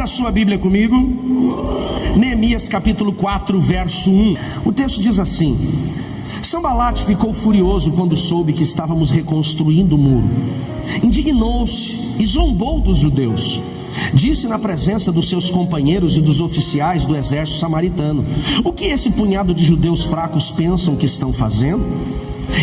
Abra sua Bíblia comigo. Neemias capítulo 4, verso 1. O texto diz assim: Sanbalate ficou furioso quando soube que estávamos reconstruindo o muro. Indignou-se e zombou dos judeus. Disse na presença dos seus companheiros e dos oficiais do exército samaritano: o que esse punhado de judeus fracos pensam que estão fazendo?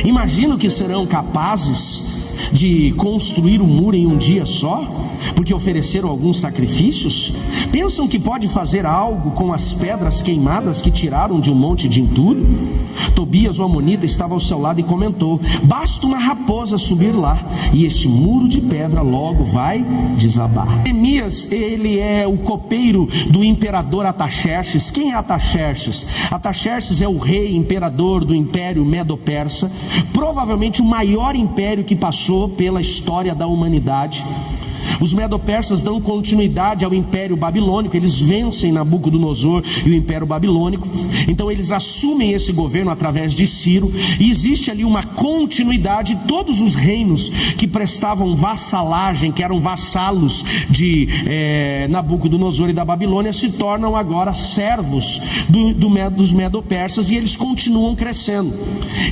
Imaginam que serão capazes de construir o muro em um dia só, porque ofereceram alguns sacrifícios? Pensam que pode fazer algo com as pedras queimadas que tiraram de um monte de entulho? Tobias, o amonita, estava ao seu lado e comentou: basta uma raposa subir lá e este muro de pedra logo vai desabar. Neemias, ele é o copeiro do imperador Artaxerxes. Quem é Artaxerxes? Artaxerxes é o rei imperador do império Medo-Persa, provavelmente o maior império que passou pela história da humanidade. Os Medo-Persas dão continuidade ao Império Babilônico. Eles vencem Nabucodonosor e o Império Babilônico. Então eles assumem esse governo através de Ciro. E existe ali uma continuidade. Todos os reinos que prestavam vassalagem, que eram vassalos de Nabucodonosor e da Babilônia, se tornam agora servos dos Medo-Persas. E eles continuam crescendo.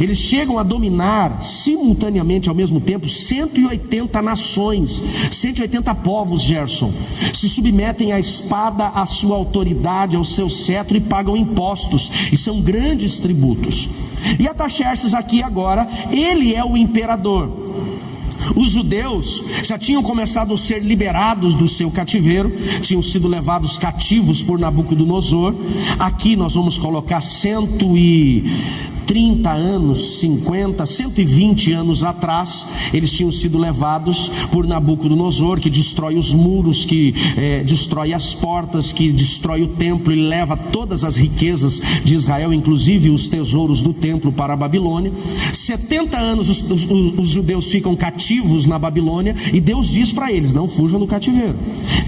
Eles chegam a dominar simultaneamente, ao mesmo tempo, 180 nações, 180 povos, Gerson. Se submetem à espada, à sua autoridade, ao seu cetro e pagam impostos, e são grandes tributos. E Artaxerxes aqui agora, ele é o imperador. Os judeus já tinham começado a ser liberados do seu cativeiro, tinham sido levados cativos por Nabucodonosor. Aqui nós vamos colocar 130 anos, 50, 120 anos atrás, eles tinham sido levados por Nabucodonosor, que destrói os muros, que destrói as portas, que destrói o templo e leva todas as riquezas de Israel, inclusive os tesouros do templo, para a Babilônia. 70 anos os judeus ficam cativos na Babilônia, e Deus diz para eles: não fujam do cativeiro.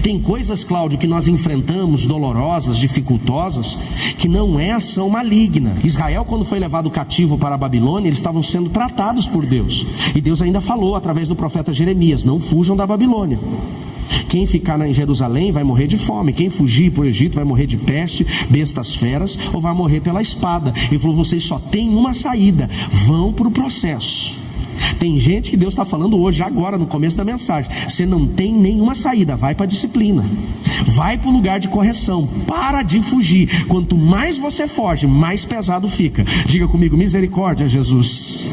Tem coisas, Cláudio, que nós enfrentamos, dolorosas, dificultosas, que não é ação maligna. Israel, quando foi levado cativo para a Babilônia, eles estavam sendo tratados por Deus, e Deus ainda falou através do profeta Jeremias: não fujam da Babilônia. Quem ficar em Jerusalém vai morrer de fome. Quem fugir para o Egito vai morrer de peste, bestas feras, ou vai morrer pela espada. Ele falou: vocês só têm uma saída, vão para o processo. Tem gente que Deus está falando hoje, agora no começo da mensagem: você não tem nenhuma saída, vai para a disciplina, vai para o lugar de correção, para de fugir. Quanto mais você foge, mais pesado fica. Diga comigo: misericórdia, Jesus.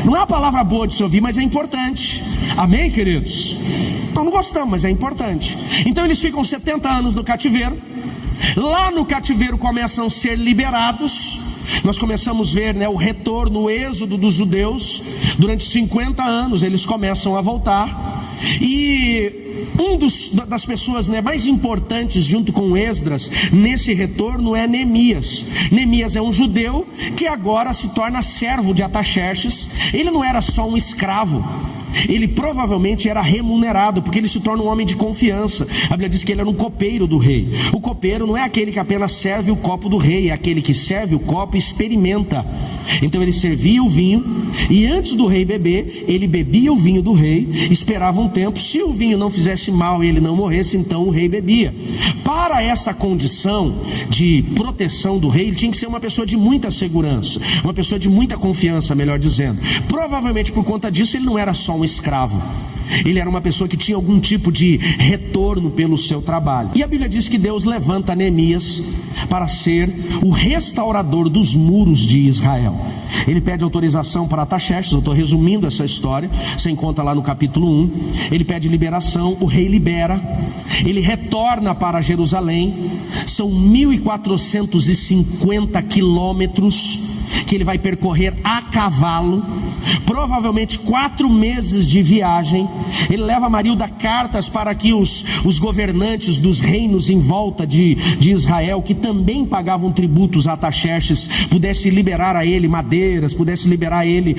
Não é uma palavra boa de se ouvir, mas é importante. Amém, queridos? Então não gostamos, mas é importante. Então eles ficam 70 anos no cativeiro. Lá no cativeiro começam a ser liberados. Nós começamos a ver o retorno, o êxodo dos judeus. Durante 50 anos eles começam a voltar. E das pessoas mais importantes junto com Esdras nesse retorno é Neemias. Neemias é um judeu que agora se torna servo de Artaxerxes. Ele não era só um escravo, ele provavelmente era remunerado, porque ele se torna um homem de confiança. A Bíblia diz que ele era um copeiro do rei. O copeiro não é aquele que apenas serve o copo do rei, é aquele que serve o copo e experimenta. Então ele servia o vinho, e antes do rei beber, ele bebia o vinho do rei, esperava um tempo. Se o vinho não fizesse mal e ele não morresse, então o rei bebia. Para essa condição de proteção do rei, ele tinha que ser uma pessoa de muita segurança, uma pessoa de muita confiança, melhor dizendo. Provavelmente por conta disso ele não era só um escravo, ele era uma pessoa que tinha algum tipo de retorno pelo seu trabalho. E a Bíblia diz que Deus levanta Neemias para ser o restaurador dos muros de Israel. Ele pede autorização para Artaxerxes. Eu estou resumindo essa história, você encontra lá no capítulo 1. Ele pede liberação, o rei libera, ele retorna para Jerusalém. São 1.450 quilômetros que ele vai percorrer a cavalo, provavelmente 4 meses de viagem. Ele leva a Marilda cartas para que os governantes dos reinos em volta de Israel, que também pagavam tributos a Artaxerxes, pudesse liberar a ele madeiras, pudesse liberar a ele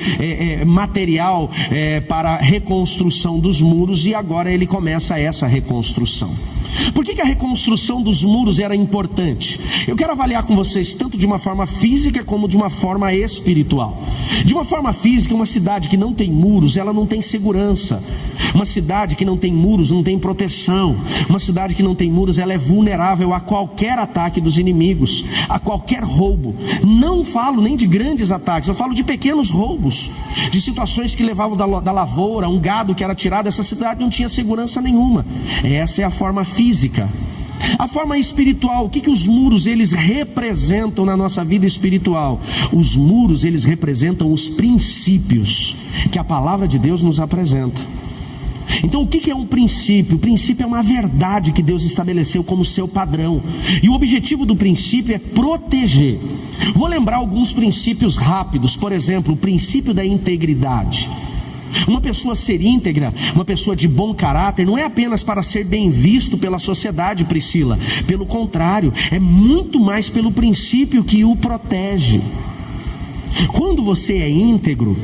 material para a reconstrução dos muros. E agora ele começa essa reconstrução. Por que a reconstrução dos muros era importante? Eu quero avaliar com vocês tanto de uma forma física como de uma forma espiritual. De uma forma física, uma cidade que não tem muros, ela não tem segurança. Uma cidade que não tem muros não tem proteção. Uma cidade que não tem muros, ela é vulnerável a qualquer ataque dos inimigos, a qualquer roubo. Não falo nem de grandes ataques, eu falo de pequenos roubos, de situações que levavam da lavoura, um gado que era tirado. Essa cidade não tinha segurança nenhuma. Essa é a forma física. A forma espiritual, o que os muros eles representam na nossa vida espiritual? Os muros eles representam os princípios que a palavra de Deus nos apresenta. Então o que é um princípio? O princípio é uma verdade que Deus estabeleceu como seu padrão, e o objetivo do princípio é proteger. Vou lembrar alguns princípios rápidos. Por exemplo, o princípio da integridade. Uma pessoa ser íntegra, uma pessoa de bom caráter, não é apenas para ser bem visto pela sociedade, Priscila. Pelo contrário, é muito mais pelo princípio que o protege. Quando você é íntegro,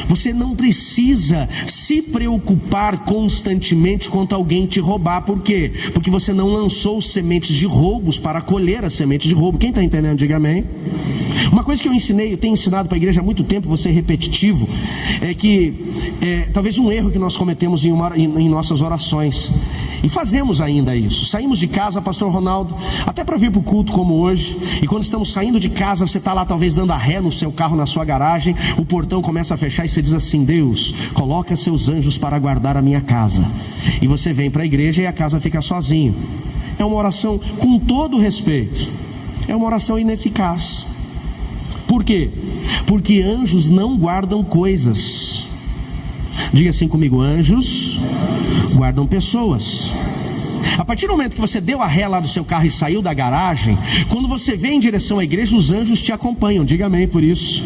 você não precisa se preocupar constantemente quanto alguém te roubar. Por quê? Porque você não lançou sementes de roubos para colher as sementes de roubo. Quem está entendendo, diga amém. Uma coisa que eu tenho ensinado para a igreja há muito tempo, vou ser repetitivo, é que talvez um erro que nós cometemos em nossas orações, e fazemos ainda isso. Saímos de casa, pastor Ronaldo, até para vir para o culto como hoje, e quando estamos saindo de casa, você está lá talvez dando a ré no seu carro, na sua garagem, o portão começa a fechar e você diz assim: Deus, coloca seus anjos para guardar a minha casa. E você vem para a igreja e a casa fica sozinho. É uma oração, com todo respeito, é uma oração ineficaz. Por quê? Porque anjos não guardam coisas. Diga assim comigo: anjos guardam pessoas. A partir do momento que você deu a ré lá do seu carro e saiu da garagem, quando você vem em direção à igreja, os anjos te acompanham. Diga amém por isso.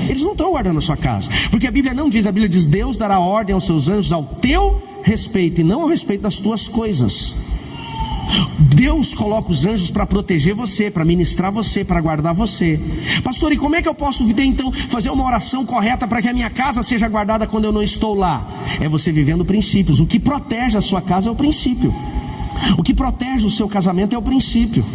Eles não estão guardando a sua casa, porque a Bíblia não diz, a Bíblia diz: Deus dará ordem aos seus anjos ao teu respeito, e não ao respeito das tuas coisas. Deus coloca os anjos para proteger você, para ministrar você, para guardar você. Pastor, e como é que eu posso então fazer uma oração correta para que a minha casa seja guardada quando eu não estou lá? É você vivendo princípios. O que protege a sua casa é o princípio. O que protege o seu casamento é o princípio.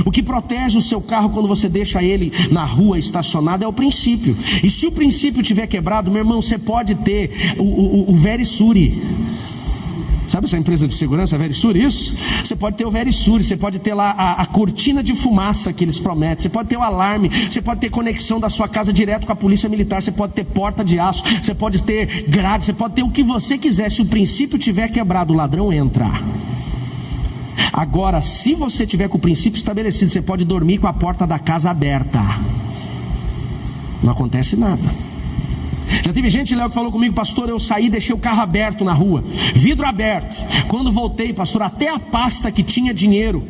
O que protege o seu carro quando você deixa ele na rua estacionado é o princípio. E se o princípio estiver quebrado, meu irmão, você pode ter o Verisuri. Sabe essa empresa de segurança, a Verisuri? Isso? Você pode ter o Verisuri, você pode ter lá a cortina de fumaça que eles prometem, você pode ter o alarme, você pode ter conexão da sua casa direto com a polícia militar, você pode ter porta de aço, você pode ter grade, você pode ter o que você quiser. Se o princípio tiver quebrado, o ladrão entra. Agora, se você tiver com o princípio estabelecido, você pode dormir com a porta da casa aberta. Não acontece nada. Já teve gente, Léo, que falou comigo: pastor, eu saí, deixei o carro aberto na rua, vidro aberto. Quando voltei, pastor, até a pasta que tinha dinheiro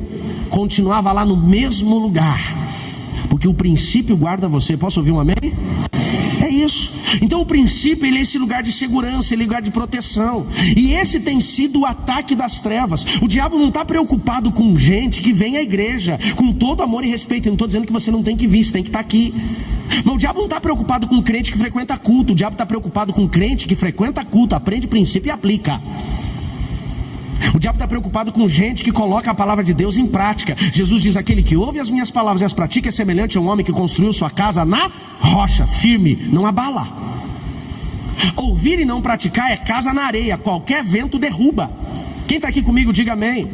continuava lá no mesmo lugar, porque o princípio guarda você. Posso ouvir um amém? É isso. Então o princípio, ele é esse lugar de segurança, ele é lugar de proteção. E esse tem sido o ataque das trevas. O diabo não está preocupado com gente que vem à igreja com todo amor e respeito. Eu não estou dizendo que você não tem que vir, você tem que estar aqui. Mas o diabo não está preocupado com crente que frequenta culto. O diabo está preocupado com crente que frequenta culto, aprende princípio e aplica. O diabo está preocupado com gente que coloca a palavra de Deus em prática. Jesus diz: aquele que ouve as minhas palavras e as pratica é semelhante a um homem que construiu sua casa na rocha, firme, não abala. Ouvir e não praticar é casa na areia, qualquer vento derruba. Quem está aqui comigo, diga amém.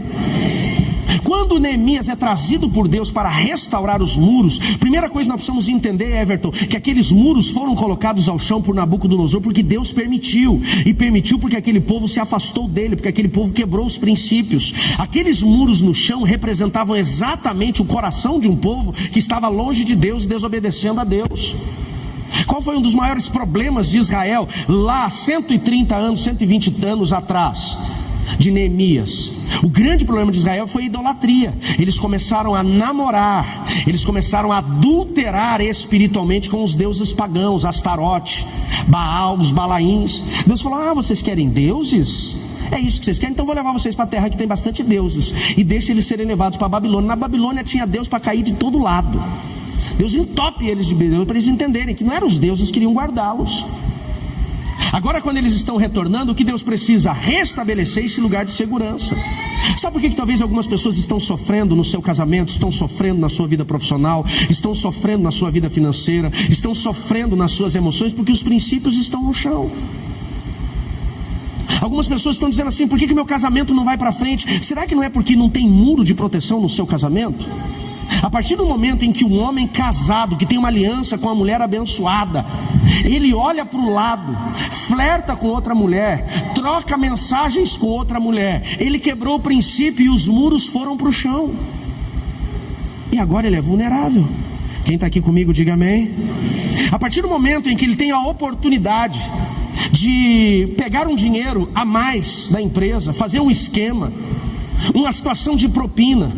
Quando Neemias é trazido por Deus para restaurar os muros, primeira coisa que nós precisamos entender, Everton, que aqueles muros foram colocados ao chão por Nabucodonosor porque Deus permitiu. E permitiu porque aquele povo se afastou dele, porque aquele povo quebrou os princípios. Aqueles muros no chão representavam exatamente o coração de um povo que estava longe de Deus, desobedecendo a Deus. Qual foi um dos maiores problemas de Israel lá 130 anos, 120 anos atrás, de Neemias? O grande problema de Israel foi a idolatria. Eles começaram a namorar, eles começaram a adulterar espiritualmente com os deuses pagãos, Astarote, Baal, os Balaíns. Deus falou: vocês querem deuses? É isso que vocês querem? Então vou levar vocês para a terra que tem bastante deuses, e deixa eles serem levados para a Babilônia. Na Babilônia tinha Deus para cair de todo lado. Deus entope eles de Deus para eles entenderem que não eram os deuses que queriam guardá-los. Agora, quando eles estão retornando, o que Deus precisa? Restabelecer esse lugar de segurança. Sabe por que talvez algumas pessoas estão sofrendo no seu casamento, estão sofrendo na sua vida profissional, estão sofrendo na sua vida financeira, estão sofrendo nas suas emoções? Porque os princípios estão no chão. Algumas pessoas estão dizendo assim: por que meu casamento não vai para frente? Será que não é porque não tem muro de proteção no seu casamento? A partir do momento em que um homem casado, que tem uma aliança com a mulher abençoada, ele olha para o lado, flerta com outra mulher, troca mensagens com outra mulher, ele quebrou o princípio e os muros foram para o chão. E agora ele é vulnerável. Quem está aqui comigo, diga amém. A partir do momento em que ele tem a oportunidade de pegar um dinheiro a mais da empresa, fazer um esquema, uma situação de propina,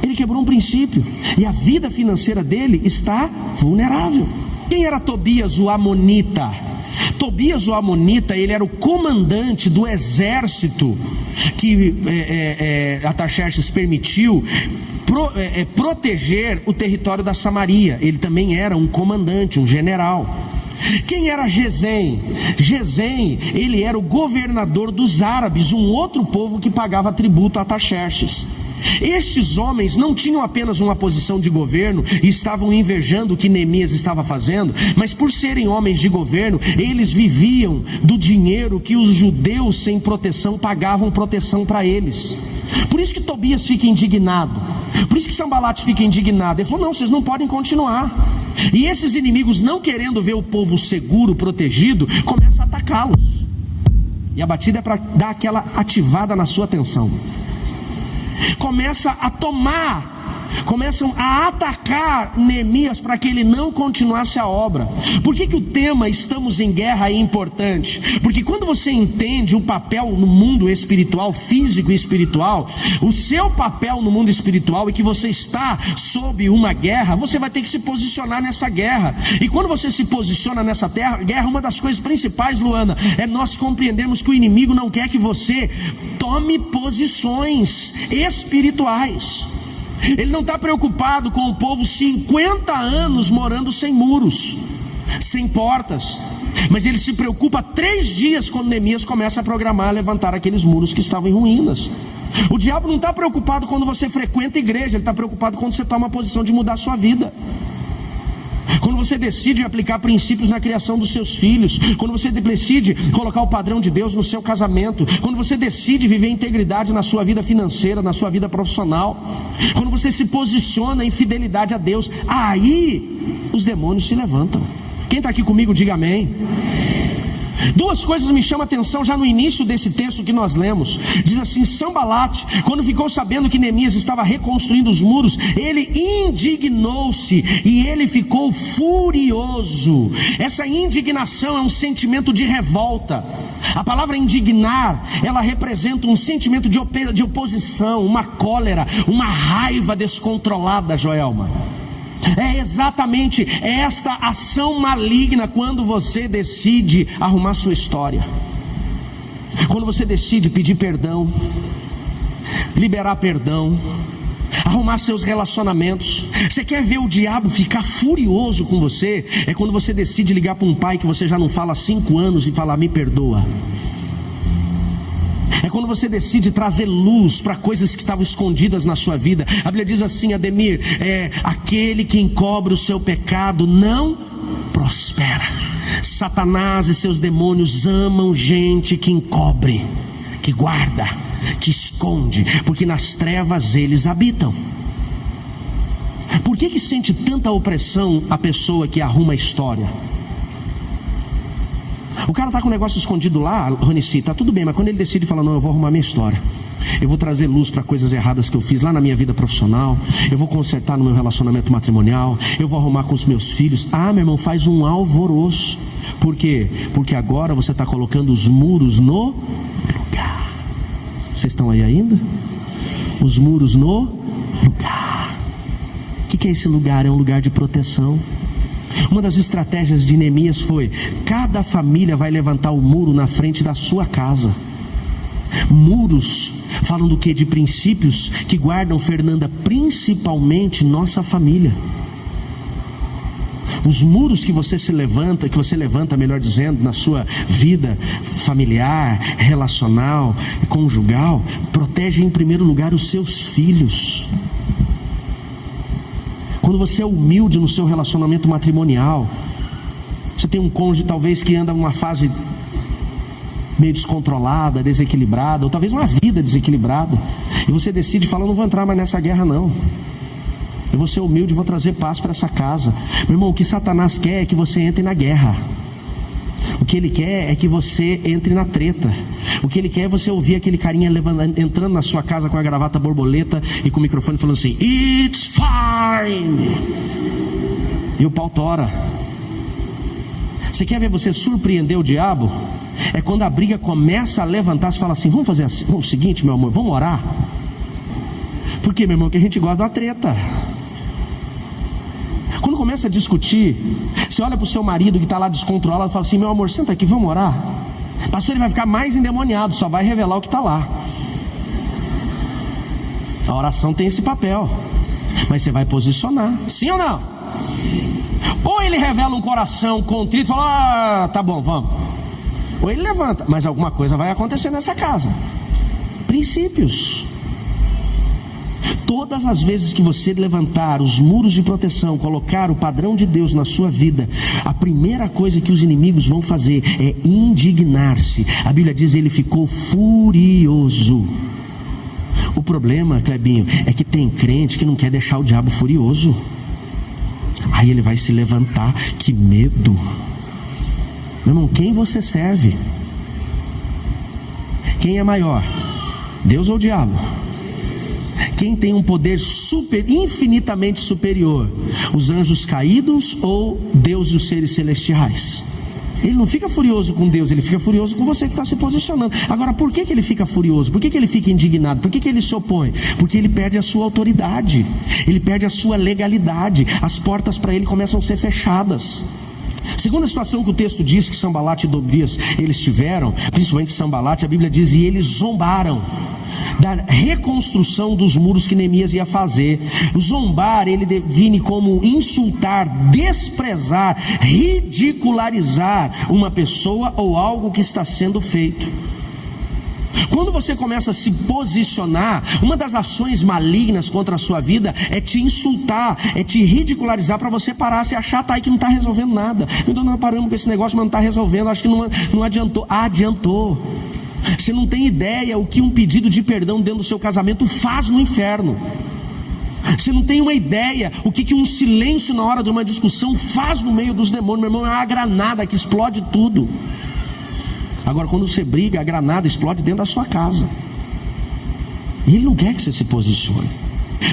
ele quebrou um princípio e a vida financeira dele está vulnerável. Quem era Tobias, o Amonita? Tobias, o Amonita, ele era o comandante do exército que Artaxerxes permitiu proteger o território da Samaria. Ele também era um comandante, um general. Quem era Gesem? Gesem, ele era o governador dos árabes, um outro povo que pagava tributo a Artaxerxes. Estes homens não tinham apenas uma posição de governo e estavam invejando o que Neemias estava fazendo, mas por serem homens de governo, eles viviam do dinheiro que os judeus sem proteção pagavam proteção para eles. Por isso que Tobias fica indignado, por isso que Sambalate fica indignado. Ele falou: não, vocês não podem continuar. E esses inimigos, não querendo ver o povo seguro, protegido, começam a atacá-los. E a batida é para dar aquela ativada na sua atenção. Começam a atacar Neemias para que ele não continuasse a obra. Por que o tema "estamos em guerra" é importante? Porque quando você entende o papel no mundo espiritual, físico e espiritual, o seu papel no mundo espiritual, e que você está sob uma guerra, você vai ter que se posicionar nessa guerra. E quando você se posiciona nessa guerra, uma das coisas principais, Luana, é nós compreendermos que o inimigo não quer que você tome posições espirituais. Ele não está preocupado com o povo 50 anos morando sem muros, sem portas, mas ele se preocupa 3 dias quando Neemias começa a programar, a levantar aqueles muros que estavam em ruínas. O diabo não está preocupado quando você frequenta a igreja, ele está preocupado quando você toma a posição de mudar a sua vida. Quando você decide aplicar princípios na criação dos seus filhos, quando você decide colocar o padrão de Deus no seu casamento, quando você decide viver integridade na sua vida financeira, na sua vida profissional, quando você se posiciona em fidelidade a Deus, aí os demônios se levantam. Quem está aqui comigo, diga amém. 2 coisas me chamam a atenção já no início desse texto que nós lemos. Diz assim: Sambalate, quando ficou sabendo que Neemias estava reconstruindo os muros, ele indignou-se e ele ficou furioso. Essa indignação é um sentimento de revolta. A palavra indignar, ela representa um sentimento de oposição, uma cólera, uma raiva descontrolada, Joelma. É exatamente esta ação maligna quando você decide arrumar sua história, quando você decide pedir perdão, liberar perdão, arrumar seus relacionamentos. Você quer ver o diabo ficar furioso com você? É quando você decide ligar para um pai que você já não fala há 5 anos e falar: me perdoa. É quando você decide trazer luz para coisas que estavam escondidas na sua vida. A Bíblia diz assim, Ademir: aquele que encobre o seu pecado não prospera. Satanás e seus demônios amam gente que encobre, que guarda, que esconde, porque nas trevas eles habitam. Por que sente tanta opressão a pessoa que arruma a história? O cara está com o negócio escondido lá, Ronici, está tudo bem, mas quando ele decide falar: não, eu vou arrumar minha história, eu vou trazer luz para coisas erradas que eu fiz lá na minha vida profissional, eu vou consertar no meu relacionamento matrimonial, eu vou arrumar com os meus filhos. Ah, meu irmão, faz um alvoroço. Por quê? Porque agora você está colocando os muros no lugar. Vocês estão aí ainda? Os muros no lugar. O que é esse lugar? É um lugar de proteção. Uma das estratégias de Neemias foi: cada família vai levantar o muro na frente da sua casa. Muros falam do que? De princípios que guardam, Fernanda, principalmente nossa família. Os muros que você levanta, melhor dizendo, na sua vida familiar, relacional, conjugal, protege em primeiro lugar os seus filhos. Quando você é humilde no seu relacionamento matrimonial, você tem um cônjuge talvez que anda numa fase meio descontrolada, desequilibrada, ou talvez uma vida desequilibrada, e você decide falar: não vou entrar mais nessa guerra não, eu vou ser humilde e vou trazer paz para essa casa. Meu irmão, o que Satanás quer é que você entre na guerra. O que ele quer é que você entre na treta. O que ele quer é você ouvir aquele carinha entrando na sua casa com a gravata borboleta e com o microfone falando assim: it's fine, e o pau tora. Você quer ver você surpreender o diabo? É quando a briga começa a levantar. Você fala assim: vamos fazer assim, o seguinte, meu amor, vamos orar. Por quê, meu irmão? Que a gente gosta da treta. Quando começa a discutir, você olha para o seu marido que está lá descontrolado e fala assim: meu amor, senta aqui, vamos orar. Pastor, ele vai ficar mais endemoniado, só vai revelar o que está lá. A oração tem esse papel, mas você vai posicionar, sim ou não? Ou ele revela um coração contrito e fala: ah, tá bom, vamos. Ou ele levanta, mas alguma coisa vai acontecer nessa casa. Princípios. Todas as vezes que você levantar os muros de proteção, colocar o padrão de Deus na sua vida, a primeira coisa que os inimigos vão fazer é indignar-se. A Bíblia diz: ele ficou furioso. O problema, Clebinho, é que tem crente que não quer deixar o diabo furioso. Aí ele vai se levantar. Que medo. Meu irmão, quem você serve? Quem é maior? Deus ou o diabo? Quem tem um poder infinitamente superior? Os anjos caídos ou Deus e os seres celestiais? Ele não fica furioso com Deus, ele fica furioso com você que está se posicionando. Agora, por que ele fica furioso? Por que ele fica indignado? Por que ele se opõe? Porque ele perde a sua autoridade, ele perde a sua legalidade. As portas para ele começam a ser fechadas. Segunda situação que o texto diz que Sanbalat e Tobias eles tiveram, principalmente Sanbalat, a Bíblia diz: e eles zombaram da reconstrução dos muros que Neemias ia fazer. O zombar, ele define como insultar, desprezar, ridicularizar uma pessoa ou algo que está sendo feito. Quando você começa a se posicionar, uma das ações malignas contra a sua vida é te insultar, é te ridicularizar, para você parar, se achar tá aí que não está resolvendo nada. Então nós paramos com esse negócio, mas não está resolvendo, acho que não adiantou. Adiantou. Você não tem ideia o que um pedido de perdão dentro do seu casamento faz no inferno. Você não tem uma ideia o que um silêncio na hora de uma discussão faz no meio dos demônios. Meu irmão, é uma granada que explode tudo. Agora, quando você briga, a granada explode dentro da sua casa. E ele não quer que você se posicione.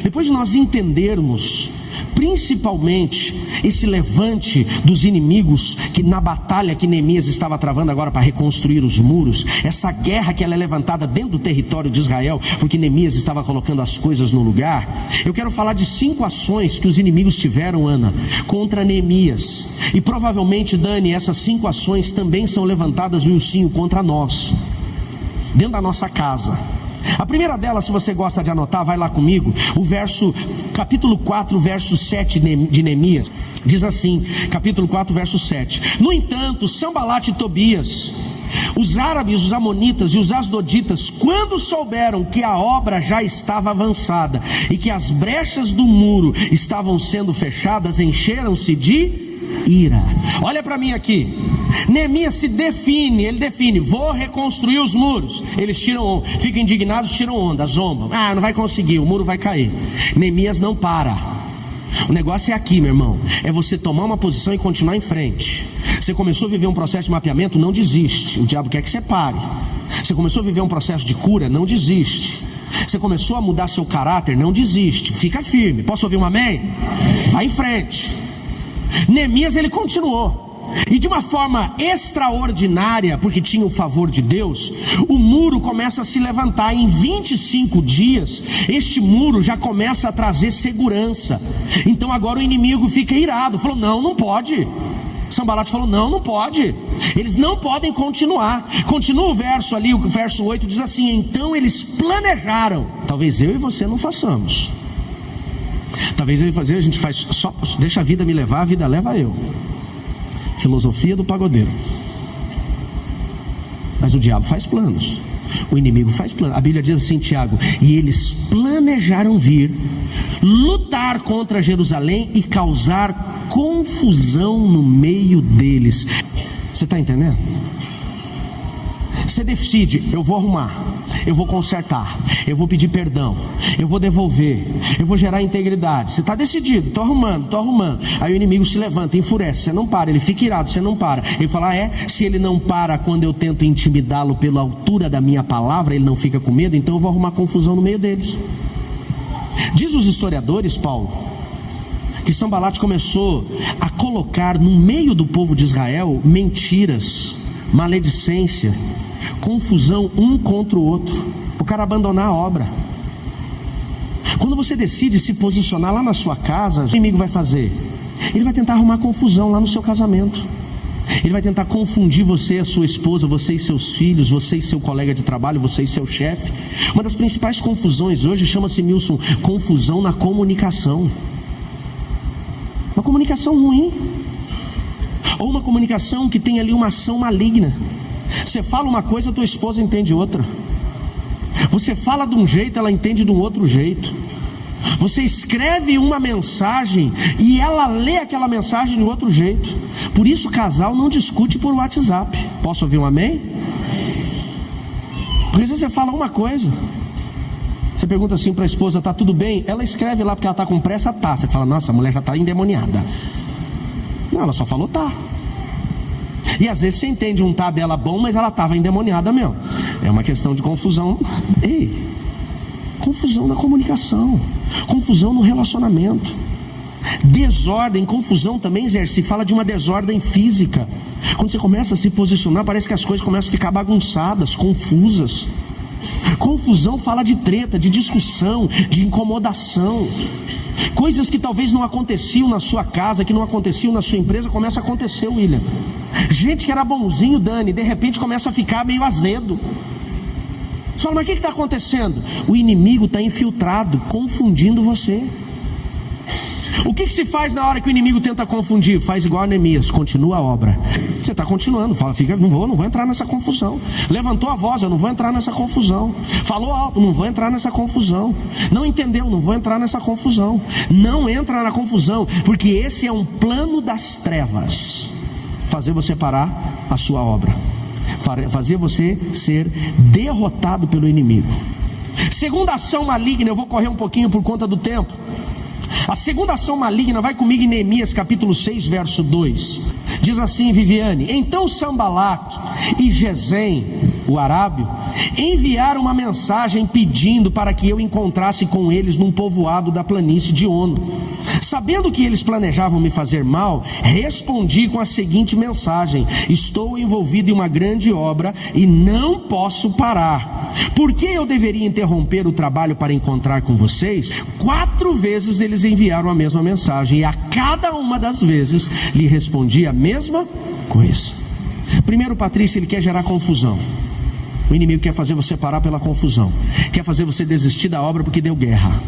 Depois de nós entendermos, principalmente, esse levante dos inimigos, que na batalha que Neemias estava travando agora para reconstruir os muros, essa guerra que ela é levantada dentro do território de Israel, porque Neemias estava colocando as coisas no lugar. Eu quero falar de 5 ações que os inimigos tiveram, Ana, contra Neemias. E provavelmente, Dani, essas 5 ações também são levantadas, Wilsinho, contra nós, dentro da nossa casa. A primeira delas, se você gosta de anotar, vai lá comigo. Capítulo 4, verso 7 de Neemias, diz assim, capítulo 4, verso 7: no entanto, Sanbalat e Tobias, os árabes, os amonitas e os asdoditas, quando souberam que a obra já estava avançada e que as brechas do muro estavam sendo fechadas, encheram-se de ira. Olha para mim aqui. Neemias ele define: vou reconstruir os muros. Eles ficam indignados, tiram onda, zombam. Não vai conseguir, o muro vai cair. Neemias não para. O negócio é aqui, meu irmão, é você tomar uma posição e continuar em frente. Você começou a viver um processo de mapeamento, não desiste. O diabo quer que você pare. Você começou a viver um processo de cura, não desiste. Você começou a mudar seu caráter, não desiste. Fica firme. Posso ouvir um amém? Vai em frente. Neemias, ele continuou, e de uma forma extraordinária, porque tinha o favor de Deus, o muro começa a se levantar. Em 25 dias, este muro já começa a trazer segurança. Então agora o inimigo fica irado, falou: não pode. Sanbalat falou: não pode, eles não podem continuar. Continua o verso ali, o verso 8 diz assim: então eles planejaram. Talvez eu e você não façamos. Talvez ele fazer, a gente faz só, deixa a vida me levar, a vida leva eu. Filosofia do pagodeiro. Mas o diabo faz planos, o inimigo faz planos. A Bíblia diz assim, Tiago: e eles planejaram vir, lutar contra Jerusalém e causar confusão no meio deles. Você está entendendo? Você decide, eu vou arrumar, eu vou consertar, eu vou pedir perdão, eu vou devolver, eu vou gerar integridade. Você está decidido, estou arrumando. Aí o inimigo se levanta, enfurece, você não para, ele fica irado, você não para. Ele fala, se ele não para quando eu tento intimidá-lo pela altura da minha palavra, ele não fica com medo, então eu vou arrumar confusão no meio deles. Diz os historiadores, Paulo, que Sanbalat começou a colocar no meio do povo de Israel mentiras, maledicência, confusão um contra o outro, o cara abandonar a obra. Quando você decide se posicionar lá na sua casa, o inimigo vai fazer? Ele vai tentar arrumar confusão lá no seu casamento. Ele vai tentar confundir você e a sua esposa, você e seus filhos, você e seu colega de trabalho, você e seu chefe. Uma das principais confusões hoje chama-se, Milson, confusão na comunicação. Uma comunicação ruim, ou uma comunicação que tem ali uma ação maligna. Você fala uma coisa, a tua esposa entende outra. Você fala de um jeito, ela entende de um outro jeito. Você escreve uma mensagem e ela lê aquela mensagem de outro jeito. Por isso o casal não discute por WhatsApp. Posso ouvir um amém? Porque às vezes você fala uma coisa, você pergunta assim para a esposa, tá tudo bem? Ela escreve lá porque ela está com pressa, tá. Você fala, nossa, a mulher já está endemoniada. Não, ela só falou tá. E às vezes você entende um tá dela bom, mas ela estava endemoniada mesmo. É uma questão de confusão. Confusão na comunicação, confusão no relacionamento, desordem, confusão também, Zé, se fala de uma desordem física. Quando você começa a se posicionar, parece que as coisas começam a ficar bagunçadas, confusas. Confusão fala de treta, de discussão, de incomodação. Coisas que talvez não aconteciam na sua casa, que não aconteciam na sua empresa, começa a acontecer, William. Gente que era bonzinho, Dani, de repente começa a ficar meio azedo. Você fala, mas o que está acontecendo? O inimigo está infiltrado, confundindo você. O que se faz na hora que o inimigo tenta confundir? Faz igual a Neemias, continua a obra. Você está continuando, fala, não vou entrar nessa confusão. Levantou a voz, eu não vou entrar nessa confusão. Falou alto, não vou entrar nessa confusão. Não entendeu, não vou entrar nessa confusão. Não entra na confusão, porque esse é um plano das trevas. Fazer você parar a sua obra, fazer você ser derrotado pelo inimigo. Segunda ação maligna, eu vou correr um pouquinho por conta do tempo. A segunda ação maligna, vai comigo em Neemias capítulo 6, verso 2. Diz assim, Viviane: então Sanbalat e Gesem, o arábio, enviaram uma mensagem pedindo para que eu encontrasse com eles num povoado da planície de Ono. Sabendo que eles planejavam me fazer mal, respondi com a seguinte mensagem: estou envolvido em uma grande obra e não posso parar. Por que eu deveria interromper o trabalho para encontrar com vocês? 4 vezes eles enviaram a mesma mensagem, e a cada uma das vezes lhe respondi a mesma coisa. Primeiro, Patrícia, ele quer gerar confusão. O inimigo quer fazer você parar pela confusão, quer fazer você desistir da obra porque deu guerra,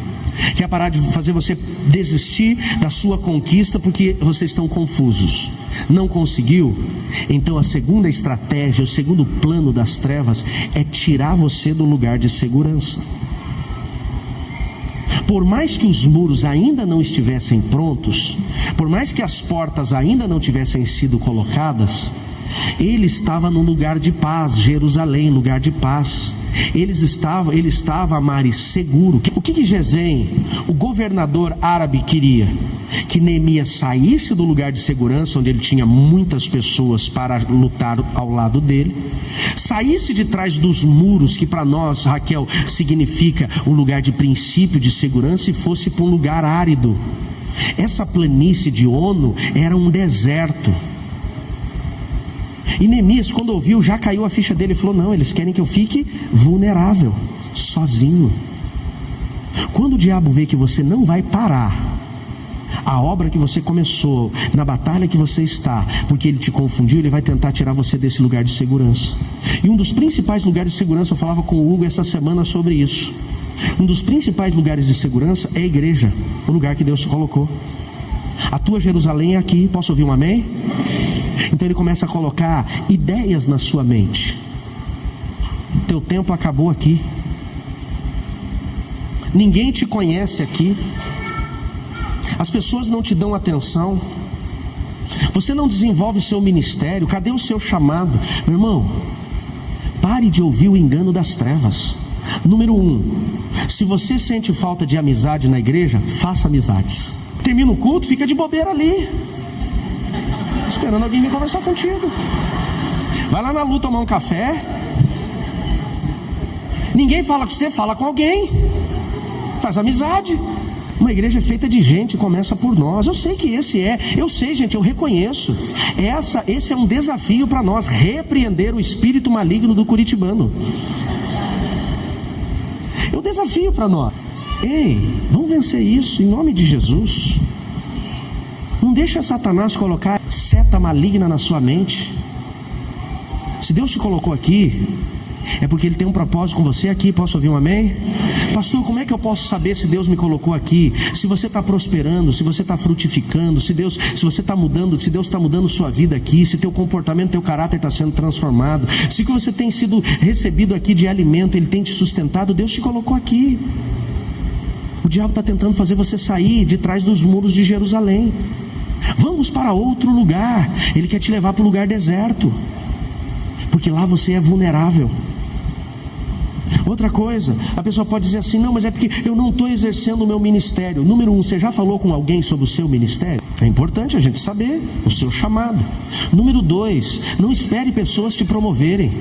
quer parar de fazer você desistir da sua conquista porque vocês estão confusos. Não conseguiu? Então a segunda estratégia, o segundo plano das trevas é tirar você do lugar de segurança. Por mais que os muros ainda não estivessem prontos, por mais que as portas ainda não tivessem sido colocadas, ele estava num lugar de paz, Jerusalém, lugar de paz. Ele estava, Mari, seguro. O que Gesem, o governador árabe, queria? Que Neemias saísse do lugar de segurança, onde ele tinha muitas pessoas para lutar ao lado dele, saísse de trás dos muros, que para nós, Raquel, significa um lugar de princípio de segurança, e fosse para um lugar árido. Essa planície de Ono era um deserto. E Neemias, quando ouviu, já caiu a ficha dele e falou: não, eles querem que eu fique vulnerável, sozinho. Quando o diabo vê que você não vai parar a obra que você começou, na batalha que você está, porque ele te confundiu, ele vai tentar tirar você desse lugar de segurança. E um dos principais lugares de segurança, eu falava com o Hugo essa semana sobre isso, Um dos principais lugares de segurança é a igreja, o lugar que Deus te colocou. A tua Jerusalém é aqui. Posso ouvir um amém? Então ele começa a colocar ideias na sua mente. Teu tempo acabou aqui. Ninguém te conhece aqui. As pessoas não te dão atenção. Você não desenvolve seu ministério. Cadê o seu chamado? Meu irmão, pare de ouvir o engano das trevas. Número 1, se você sente falta de amizade na igreja, faça amizades. Termina o culto, fica de bobeira ali, esperando alguém vir conversar contigo. Vai lá na Lu tomar um café. Ninguém fala com você, fala com alguém. Faz amizade. Uma igreja feita de gente começa por nós. Eu sei que eu sei, gente, eu reconheço. Esse é um desafio para nós, repreender o espírito maligno do curitibano. É um desafio para nós. Ei, vamos vencer isso em nome de Jesus. Não deixa Satanás colocar seta maligna na sua mente. Se Deus te colocou aqui, é porque Ele tem um propósito com você aqui. Posso ouvir um amém? Pastor, como é que eu posso saber se Deus me colocou aqui? Se você está prosperando, se você está frutificando, se você está mudando, se Deus está mudando sua vida aqui, se teu comportamento, teu caráter está sendo transformado, se o que você tem sido recebido aqui de alimento, Ele tem te sustentado, Deus te colocou aqui. O diabo está tentando fazer você sair de trás dos muros de Jerusalém. Vamos para outro lugar. Ele quer te levar para o lugar deserto, porque lá você é vulnerável. Outra coisa, a pessoa pode dizer assim: não, mas é porque eu não estou exercendo o meu ministério. Número 1, você já falou com alguém sobre o seu ministério? É importante a gente saber o seu chamado. Número 2, não espere pessoas te promoverem.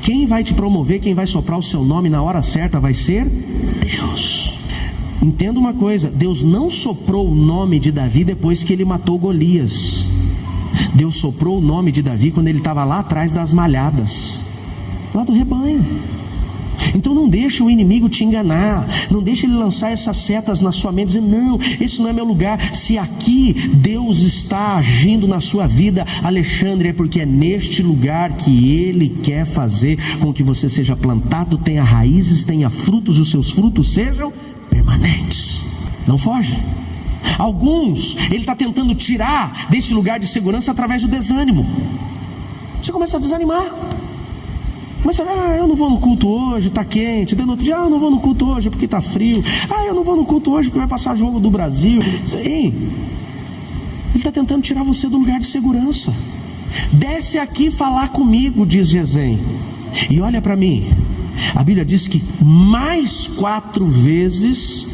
Quem vai te promover, quem vai soprar o seu nome na hora certa vai ser Deus. Entenda uma coisa: Deus não soprou o nome de Davi depois que ele matou Golias. Deus soprou o nome de Davi quando ele estava lá atrás das malhadas, lá do rebanho. Então não deixe o inimigo te enganar. Não deixe ele lançar essas setas na sua mente, dizendo: não, esse não é meu lugar. Se aqui Deus está agindo na sua vida, Alexandre, é porque é neste lugar que Ele quer fazer com que você seja plantado, tenha raízes, tenha frutos, e os seus frutos sejam permanentes. Não foge. Alguns Ele está tentando tirar desse lugar de segurança através do desânimo. Você começa a desanimar. Mas eu não vou no culto hoje, está quente. Daí no outro dia, eu não vou no culto hoje porque está frio. Eu não vou no culto hoje porque vai passar jogo do Brasil. Ei, Ele está tentando tirar você do lugar de segurança. Desce aqui falar comigo, diz Gesem. E olha para mim, a Bíblia diz que mais 4 vezes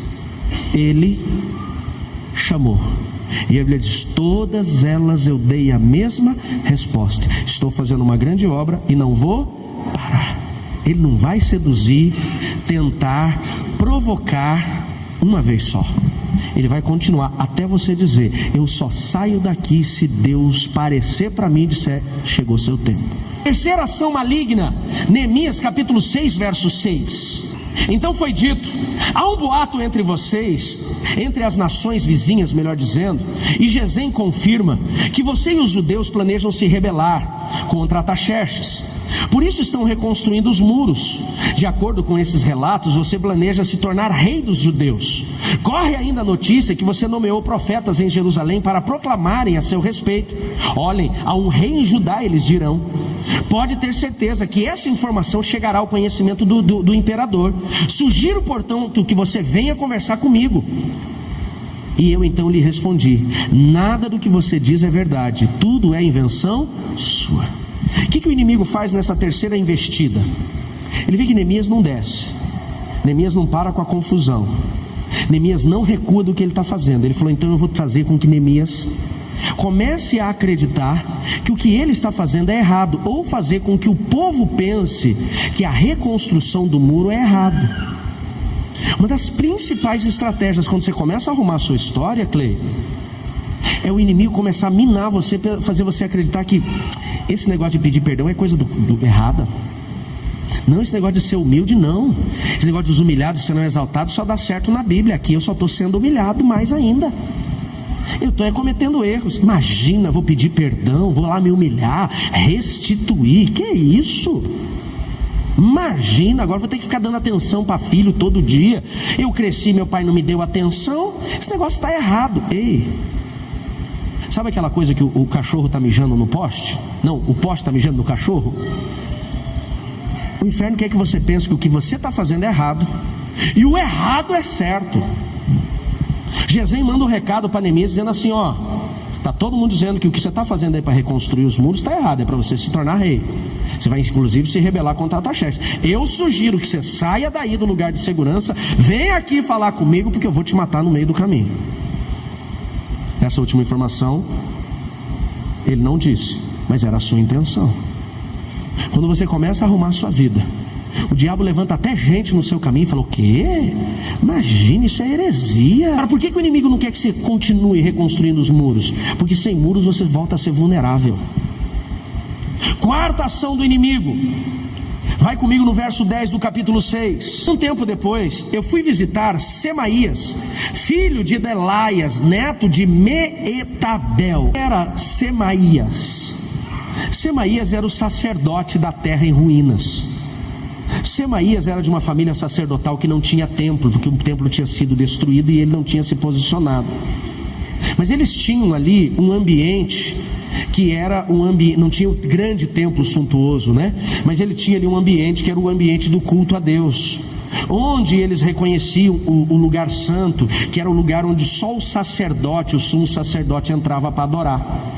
Ele chamou. E a Bíblia diz: todas elas eu dei a mesma resposta: estou fazendo uma grande obra e não vou parar. Ele não vai seduzir, tentar, provocar uma vez só. Ele vai continuar até você dizer: eu só saio daqui se Deus parecer para mim e disser: chegou seu tempo. Terceira ação maligna, Neemias capítulo 6, verso 6. Então foi dito: há um boato entre vocês, entre as nações vizinhas, melhor dizendo, e Gesem confirma que você e os judeus planejam se rebelar contra Artaxerxes. Por isso estão reconstruindo os muros. De acordo com esses relatos, você planeja se tornar rei dos judeus. Corre ainda a notícia que você nomeou profetas em Jerusalém para proclamarem a seu respeito. Olhem, há um rei em Judá, eles dirão. Pode ter certeza que essa informação chegará ao conhecimento do imperador. Sugiro, portanto, que você venha conversar comigo. E eu então lhe respondi: nada do que você diz é verdade, tudo é invenção sua. O que o inimigo faz nessa terceira investida? Ele vê que Neemias não desce, Neemias não para com a confusão, Neemias não recua do que ele está fazendo. Ele falou: então eu vou fazer com que Neemias comece a acreditar que o que ele está fazendo é errado, ou fazer com que o povo pense que a reconstrução do muro é errado. Uma das principais estratégias quando você começa a arrumar a sua história, Clay, é o inimigo começar a minar você, fazer você acreditar que esse negócio de pedir perdão é coisa errada. Não, esse negócio de ser humilde, não. Esse negócio dos humilhados serão exaltados só dá certo na Bíblia. Aqui eu só estou sendo humilhado mais ainda. Eu estou cometendo erros. Imagina, vou pedir perdão, vou lá me humilhar, restituir. Que é isso? Imagina, agora vou ter que ficar dando atenção para filho todo dia. Eu cresci, meu pai não me deu atenção. Esse negócio está errado. Ei, sabe aquela coisa que o cachorro está mijando no poste? Não, o poste está mijando no cachorro. O inferno quer que você pense que o que você está fazendo é errado e o errado é certo. Gesem manda um recado para Neemias dizendo assim: ó, tá todo mundo dizendo que o que você está fazendo aí para reconstruir os muros está errado, é para você se tornar rei. Você vai inclusive se rebelar contra Artaxerxes. Eu sugiro que você saia daí do lugar de segurança, venha aqui falar comigo, porque eu vou te matar no meio do caminho. Essa última informação ele não disse, mas era a sua intenção. Quando você começa a arrumar a sua vida, o diabo levanta até gente no seu caminho e fala: o quê? Imagina, isso é heresia. Agora, por que o inimigo não quer que você continue reconstruindo os muros? Porque sem muros você volta a ser vulnerável. Quarta ação do inimigo. Vai comigo no verso 10 do capítulo 6. Um tempo depois, eu fui visitar Semaías, filho de Delaias, neto de Meetabel. Era Semaías. Semaías era o sacerdote da terra em ruínas. Semaías era de uma família sacerdotal que não tinha templo, porque o templo tinha sido destruído e ele não tinha se posicionado. Mas eles tinham ali um ambiente que era um ambiente, não tinha um grande templo suntuoso, né? Mas ele tinha ali um ambiente que era o ambiente do culto a Deus, onde eles reconheciam o lugar santo, que era o lugar onde só o sacerdote, o sumo sacerdote, entrava para adorar.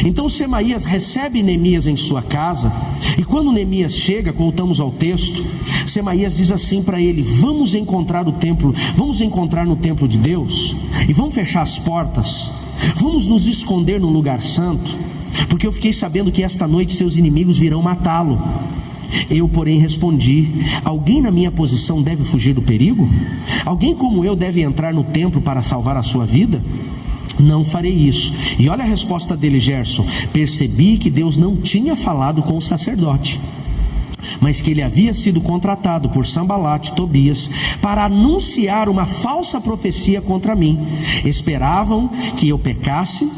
Então Semaías recebe Neemias em sua casa, e quando Neemias chega, voltamos ao texto, Semaías diz assim para ele: vamos encontrar o templo, vamos encontrar no templo de Deus, e vamos fechar as portas, vamos nos esconder num lugar santo, porque eu fiquei sabendo que esta noite seus inimigos virão matá-lo. Eu, porém, respondi: alguém na minha posição deve fugir do perigo? Alguém como eu deve entrar no templo para salvar a sua vida? Não farei isso. E olha a resposta dele, Gerson: percebi que Deus não tinha falado com o sacerdote, mas que ele havia sido contratado por Sambalate, Tobias, para anunciar uma falsa profecia contra mim. Esperavam que eu pecasse,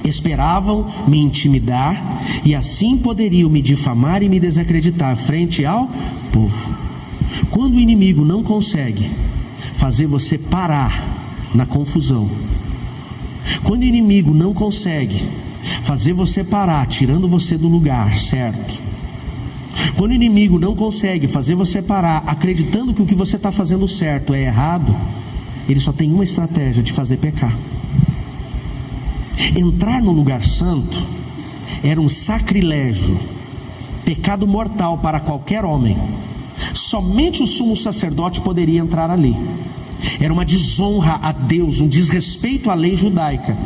esperavam me intimidar, e assim poderiam me difamar e me desacreditar frente ao povo. Quando o inimigo não consegue fazer você parar na confusão, quando o inimigo não consegue fazer você parar, tirando você do lugar certo, quando o inimigo não consegue fazer você parar acreditando que o que você está fazendo certo é errado, ele só tem uma estratégia: de fazer pecar. Entrar no lugar santo era um sacrilégio, pecado mortal para qualquer homem. Somente o sumo sacerdote poderia entrar ali. Era uma desonra a Deus, um desrespeito à lei judaica.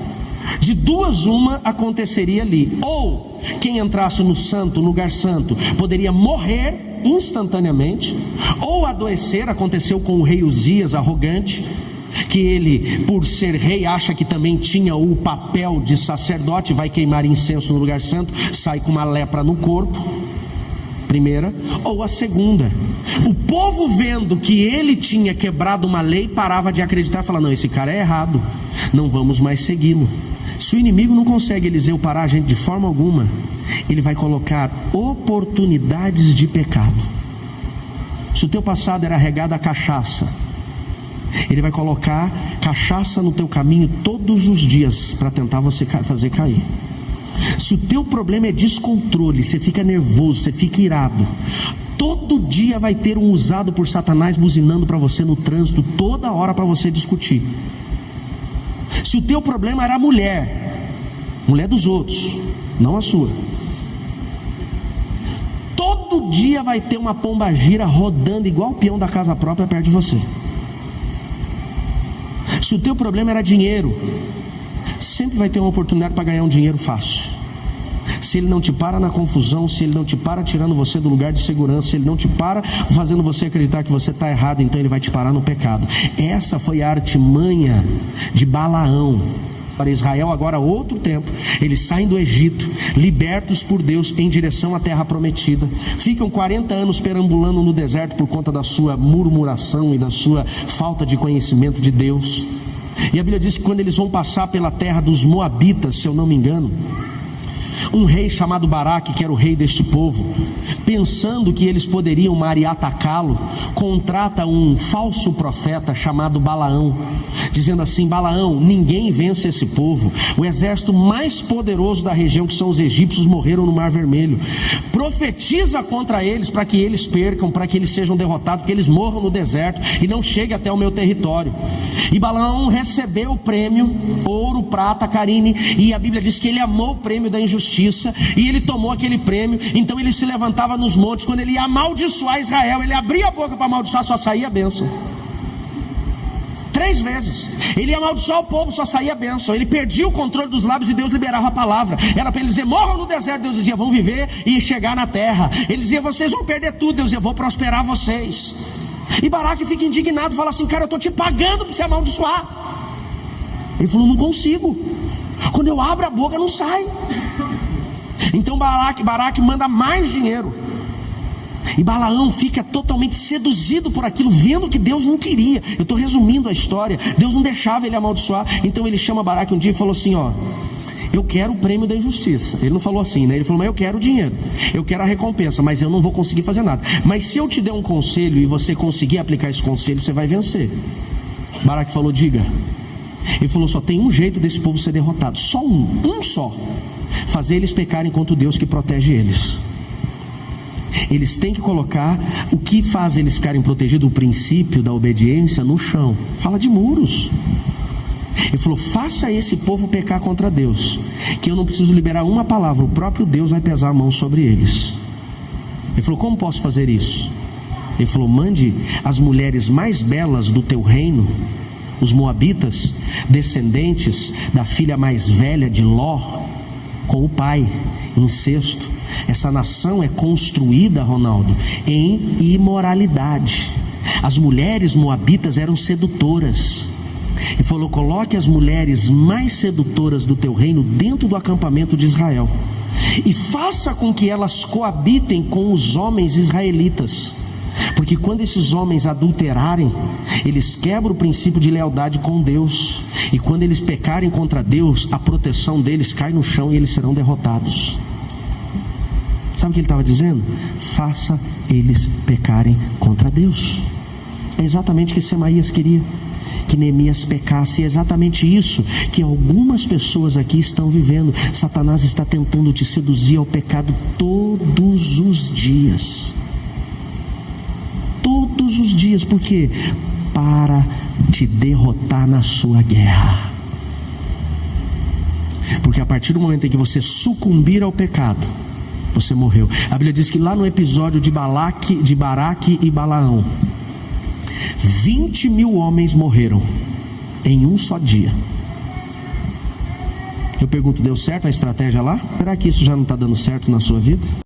De duas uma aconteceria ali: ou quem entrasse no santo, no lugar santo, poderia morrer instantaneamente, ou adoecer. Aconteceu com o rei Uzias, arrogante, que ele, por ser rei, acha que também tinha o papel de sacerdote, vai queimar incenso no lugar santo, sai com uma lepra no corpo. Primeira. Ou a segunda: o povo, vendo que ele tinha quebrado uma lei, parava de acreditar e falava: não, esse cara é errado, não vamos mais segui-lo. Se o inimigo não consegue, Eliseu, parar a gente de forma alguma, ele vai colocar oportunidades de pecado. Se o teu passado era regado a cachaça, ele vai colocar cachaça no teu caminho todos os dias para tentar você fazer cair. Se o teu problema é descontrole, você fica nervoso, você fica irado, todo dia vai ter um usado por Satanás buzinando para você no trânsito, toda hora para você discutir. Se o teu problema era a mulher dos outros, não a sua, todo dia vai ter uma pombagira rodando igual o peão da casa própria perto de você. Se o teu problema era dinheiro, sempre vai ter uma oportunidade para ganhar um dinheiro fácil. Se ele não te para na confusão, se ele não te para tirando você do lugar de segurança, se ele não te para fazendo você acreditar que você está errado, então ele vai te parar no pecado. Essa foi a artimanha de Balaão. Para Israel agora outro tempo, eles saem do Egito, libertos por Deus, em direção à terra prometida. Ficam 40 anos perambulando no deserto por conta da sua murmuração e da sua falta de conhecimento de Deus. E a Bíblia diz que quando eles vão passar pela terra dos Moabitas, se eu não me engano, um rei chamado Baraque, que era o rei deste povo, pensando que eles poderiam atacá-lo, contrata um falso profeta chamado Balaão, dizendo assim: Balaão, ninguém vence esse povo, o exército mais poderoso da região, que são os egípcios, morreram no Mar Vermelho. Profetiza contra eles para que eles percam, para que eles sejam derrotados, que eles morram no deserto e não cheguem até o meu território. E Balaão recebeu o prêmio, ouro, prata, carine, e a Bíblia diz que ele amou o prêmio da injustiça, e ele tomou aquele prêmio. Então ele se levantava nos montes, quando ele ia amaldiçoar Israel, ele abria a boca para amaldiçoar, só saía a bênção. 3 vezes ele ia amaldiçoar o povo, só saía a bênção. Ele perdia o controle dos lábios e Deus liberava a palavra. Era para ele dizer: morram no deserto. Deus dizia: vão viver e chegar na terra. Ele dizia: vocês vão perder tudo. Deus dizia: vou prosperar vocês. E Baraque fica indignado, fala assim: cara, eu estou te pagando para você amaldiçoar. Ele falou: não consigo, quando eu abro a boca não sai. Então Baraque manda mais dinheiro, e Balaão fica totalmente seduzido por aquilo, vendo que Deus não queria. Eu estou resumindo a história. Deus não deixava ele amaldiçoar. Então ele chama Baraque um dia e falou assim: ó, eu quero o prêmio da injustiça. Ele não falou assim, né? Ele falou: mas eu quero o dinheiro, eu quero a recompensa, mas eu não vou conseguir fazer nada. Mas se eu te der um conselho e você conseguir aplicar esse conselho, você vai vencer. Baraque falou: diga. Ele falou: só tem um jeito desse povo ser derrotado, só um só: fazer eles pecarem contra o Deus que protege eles. Eles têm que colocar o que faz eles ficarem protegidos, o princípio da obediência, no chão. Fala de muros. Ele falou: faça esse povo pecar contra Deus, que eu não preciso liberar uma palavra, o próprio Deus vai pesar a mão sobre eles. Ele falou: como posso fazer isso? Ele falou: mande as mulheres mais belas do teu reino, os moabitas, descendentes da filha mais velha de Ló, com o pai, incesto. Essa nação é construída, Ronaldo, em imoralidade. As mulheres moabitas eram sedutoras. Ele falou: coloque as mulheres mais sedutoras do teu reino dentro do acampamento de Israel, e faça com que elas coabitem com os homens israelitas, porque quando esses homens adulterarem, eles quebram o princípio de lealdade com Deus, e quando eles pecarem contra Deus, a proteção deles cai no chão e eles serão derrotados. Sabe o que ele estava dizendo? Faça eles pecarem contra Deus. É exatamente o que Semaías queria, que Neemias pecasse. É exatamente isso que algumas pessoas aqui estão vivendo. Satanás está tentando te seduzir ao pecado todos os dias. Todos os dias. Por quê? Para te derrotar na sua guerra. Porque a partir do momento em que você sucumbir ao pecado, você morreu. A Bíblia diz que lá no episódio de Baraque e Balaão, 20.000 homens morreram em um só dia. Eu pergunto: deu certo a estratégia lá? Será que isso já não está dando certo na sua vida?